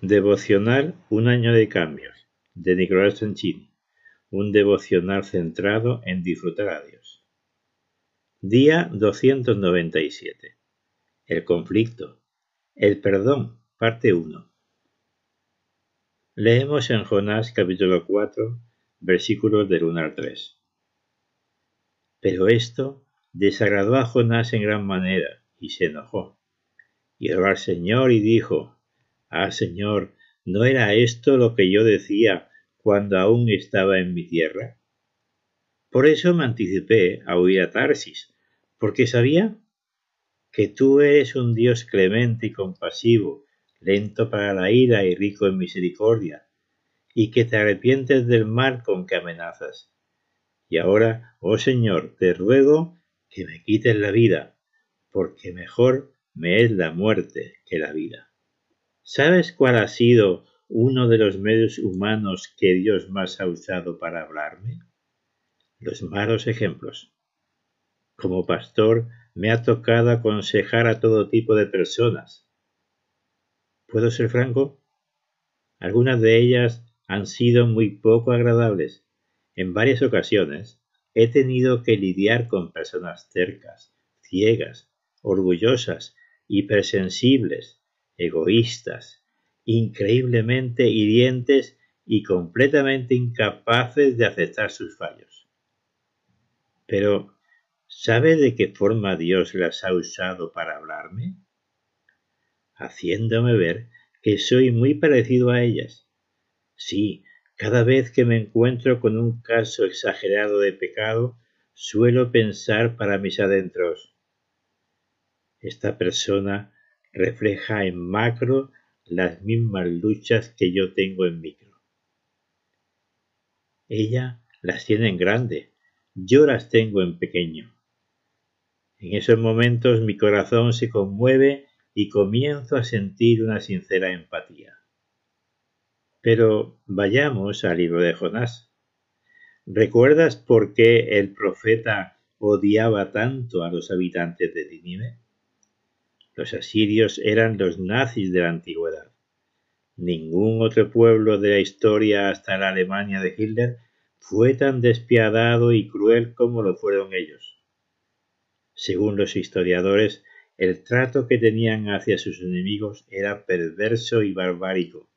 Devocional Un año de cambios, de Nicolás Sanchini. Un devocional centrado en disfrutar a Dios. Día 297. El conflicto. El perdón, parte 1. Leemos en Jonás capítulo 4, versículos del 1 al 3. Pero esto desagradó a Jonás en gran manera, y se enojó. Y oró al Señor y dijo: Señor, ¿no era esto lo que yo decía cuando aún estaba en mi tierra? Por eso me anticipé a huir a Tarsis, porque sabía que tú eres un Dios clemente y compasivo, lento para la ira y rico en misericordia, y que te arrepientes del mal con que amenazas. Y ahora, oh Señor, te ruego que me quites la vida, porque mejor me es la muerte que la vida. ¿Sabes cuál ha sido uno de los medios humanos que Dios más ha usado para hablarme? Los malos ejemplos. Como pastor, me ha tocado aconsejar a todo tipo de personas. ¿Puedo ser franco? Algunas de ellas han sido muy poco agradables. En varias ocasiones he tenido que lidiar con personas tercas, ciegas, orgullosas, hipersensibles, egoístas, increíblemente hirientes y completamente incapaces de aceptar sus fallos. Pero, ¿sabe de qué forma Dios las ha usado para hablarme? Haciéndome ver que soy muy parecido a ellas. Sí, cada vez que me encuentro con un caso exagerado de pecado, suelo pensar para mis adentros: esta persona refleja en macro las mismas luchas que yo tengo en micro. Ella las tiene en grande, yo las tengo en pequeño. En esos momentos mi corazón se conmueve y comienzo a sentir una sincera empatía. Pero vayamos al libro de Jonás. ¿Recuerdas por qué el profeta odiaba tanto a los habitantes de Nínive? Los asirios eran los nazis de la antigüedad. Ningún otro pueblo de la historia hasta la Alemania de Hitler fue tan despiadado y cruel como lo fueron ellos. Según los historiadores, el trato que tenían hacia sus enemigos era perverso y barbárico.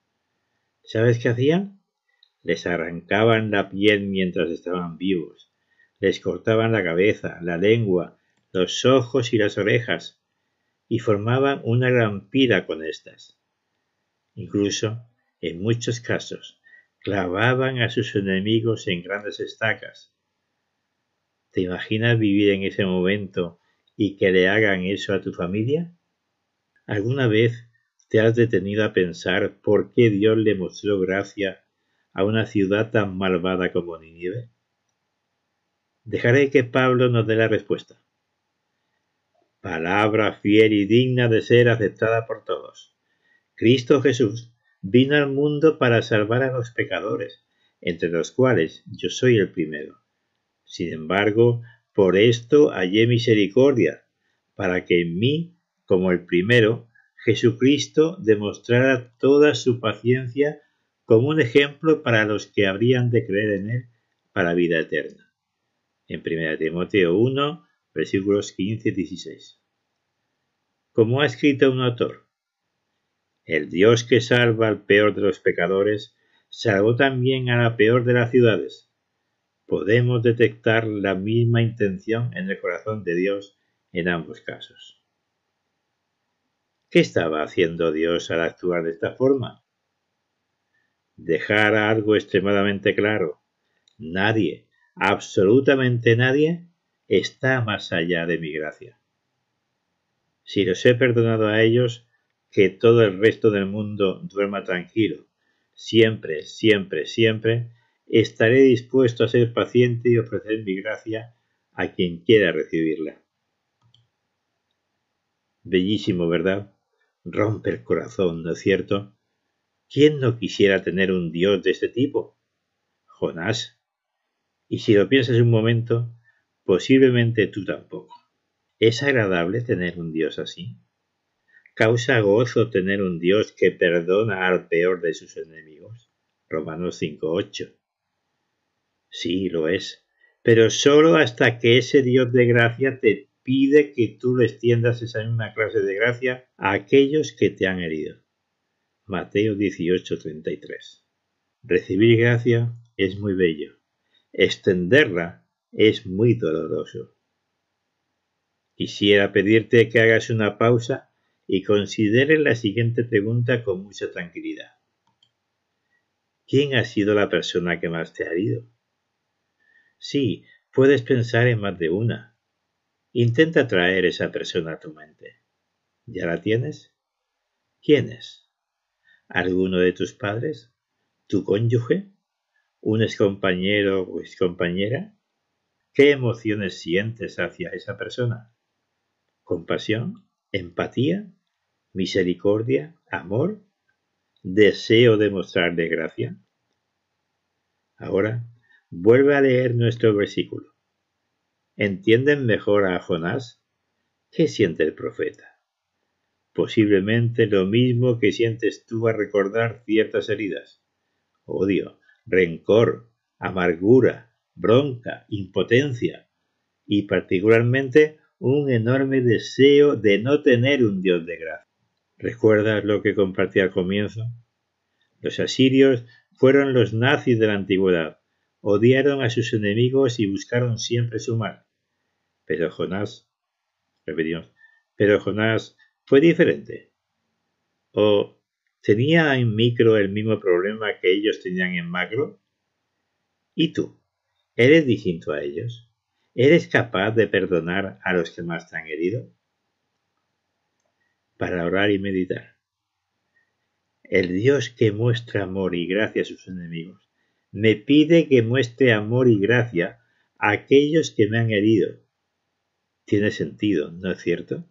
¿Sabes qué hacían? Les arrancaban la piel mientras estaban vivos, les cortaban la cabeza, la lengua, los ojos y las orejas, y formaban una gran pira con estas. Incluso, en muchos casos, clavaban a sus enemigos en grandes estacas. ¿Te imaginas vivir en ese momento y que le hagan eso a tu familia? ¿Alguna vez te has detenido a pensar por qué Dios le mostró gracia a una ciudad tan malvada como Nínive? Dejaré que Pablo nos dé la respuesta. Palabra fiel y digna de ser aceptada por todos. Cristo Jesús vino al mundo para salvar a los pecadores, entre los cuales yo soy el primero. Sin embargo, por esto hallé misericordia, para que en mí, como el primero, Jesucristo demostrara toda su paciencia como un ejemplo para los que habrían de creer en él para vida eterna. En 1 Timoteo 1, versículos 15-16. Como ha escrito un autor: el Dios que salva al peor de los pecadores, salvó también a la peor de las ciudades. Podemos detectar la misma intención en el corazón de Dios en ambos casos. ¿Qué estaba haciendo Dios al actuar de esta forma? Dejar algo extremadamente claro: nadie, absolutamente nadie, está más allá de mi gracia. Si los he perdonado a ellos, que todo el resto del mundo duerma tranquilo. Siempre, siempre, siempre estaré dispuesto a ser paciente y ofrecer mi gracia a quien quiera recibirla. Bellísimo, ¿verdad? Rompe el corazón, ¿no es cierto? ¿Quién no quisiera tener un Dios de este tipo? Jonás. Y si lo piensas un momento, posiblemente tú tampoco. ¿Es agradable tener un Dios así? Causa gozo tener un Dios que perdona al peor de sus enemigos. Romanos 5:8. Sí, lo es, pero solo hasta que ese Dios de gracia te pide que tú le extiendas esa misma clase de gracia a aquellos que te han herido. Mateo 18:33. Recibir gracia es muy bello. Extenderla es muy doloroso. Quisiera pedirte que hagas una pausa y consideres la siguiente pregunta con mucha tranquilidad. ¿Quién ha sido la persona que más te ha herido? Sí, puedes pensar en más de una. Intenta traer esa persona a tu mente. ¿Ya la tienes? ¿Quién es? ¿Alguno de tus padres? ¿Tu cónyuge? ¿Un excompañero o excompañera? ¿Qué emociones sientes hacia esa persona? ¿Compasión? ¿Empatía? ¿Misericordia? ¿Amor? ¿Deseo de mostrarle gracia? Ahora, vuelve a leer nuestro versículo. ¿Entienden mejor a Jonás? ¿Qué siente el profeta? Posiblemente lo mismo que sientes tú al recordar ciertas heridas. Odio, rencor, amargura, bronca, impotencia y particularmente un enorme deseo de no tener un Dios de gracia. ¿Recuerdas lo que compartí al comienzo? Los asirios fueron los nazis de la antigüedad. Odiaron a sus enemigos y buscaron siempre su mal. Pero Jonás, repetimos, pero Jonás fue diferente. ¿O tenía en micro el mismo problema que ellos tenían en macro? ¿Y tú? ¿Eres distinto a ellos? ¿Eres capaz de perdonar a los que más te han herido? Para orar y meditar. El Dios que muestra amor y gracia a sus enemigos me pide que muestre amor y gracia a aquellos que me han herido. Tiene sentido, ¿no es cierto?